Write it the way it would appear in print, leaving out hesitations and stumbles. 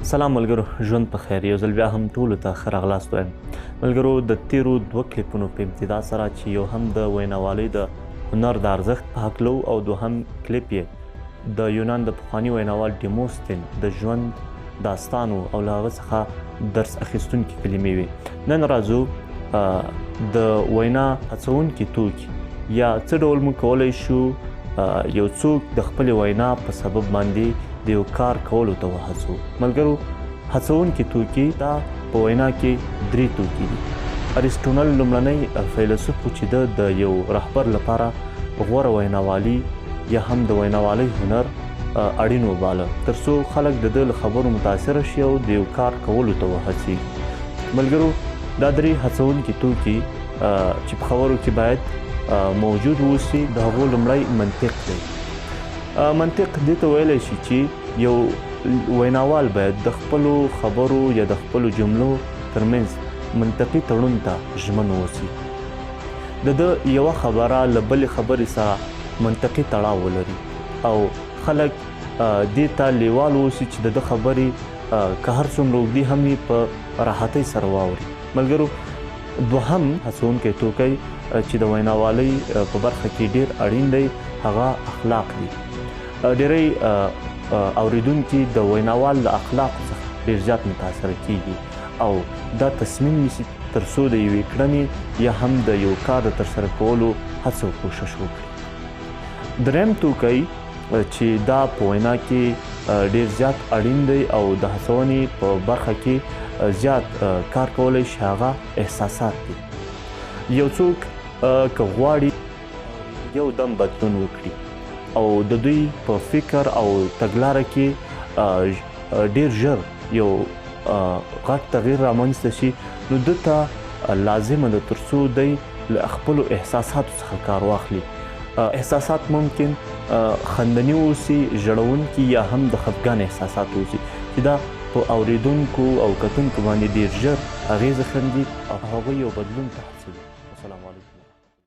سلام ملګرو، ژوند په خیر. یو ځل بیا هم ټولو ته ښه راغلاست وایم. ملګرو، د تیرو 2 کلیپونو په امتداد سره چې یو هم د ویناوالۍ د هنر د ارزښت په هکله او دوهم کلیپ یې د یونان د پخواني ویناوال ډیموستین د ژوند داستان او له هغه څخه درس اخیستونکي کلمې وې. نن راځو د وینا هڅونکي توکي یا څه ډول موږ کولی شو یو څوک د خپلې وینا په سبب باندې د یو کار کولو ته وهڅو. ملګرو، هڅونکي توکي دا په وینا کې 3 توکي دي. ارسطوټل لومړنی فیلسوف و چې د یو رهبر لپاره غوره ویناوالي یا هم د ویناوالۍ هنر اړین وباله تر څو خلک د ده له خبرو متاثره شي او د یو کار کولو ته وهڅېږي. ملګرو، دا 3 هڅونکي توکي چې په خبرو کې باید موجود اوسي، د هغو لومړی منطق دی. منطق دې ته ویلی شي چې یو ویناوال باید د خپلو خبرو یا د خپلو جملو ترمنځ منطقي تړون ته ژمن اوسي. د ده یوه خبره له بلې خبرې سره منطقي تړاو ولري او خلک دې ته لیوال اوسي چې د ده خبرې که هر څومره اوږدې هم وي په راحتۍ سره واوري. ملګرو، دوهم هڅونکی توکی چې د ویناوالۍ په برخه کې ډیر اړین دی هغه اخلاق دي. ډیری اوریدونکي د ویناوال له اخلاقو څخه ډیر زیات متاثره کیږي او دا تصمیم نیسي تر څو د یوې کړنې یا هم د یو کار د ترسره کولو هڅه او کوشش وکړي. دریم توکی چې دا په وینا کې ډیر زیات اړین دی او د هڅونې په برخه کې زیات کار کولی شي هغه احساسات دي. یو څوک که غواړي یو دم بدلون وکړي او د دوی په فکر او تګلاره کې ډیر ژر یو غټ تغییر رامنځته شي، نو ده ته لازمه ده تر څو دی له خپلو احساساتو څخه کار واخلي. احساسات ممکن خندني اوسي، ژړونکي یا هم د خفګان احساسات اوسي چې دا په اوریدونکو او کتونکو باندې ډیر ژر اغیزه ښندي او هغوی یو بدلون ته هڅوي. السلام علیکم.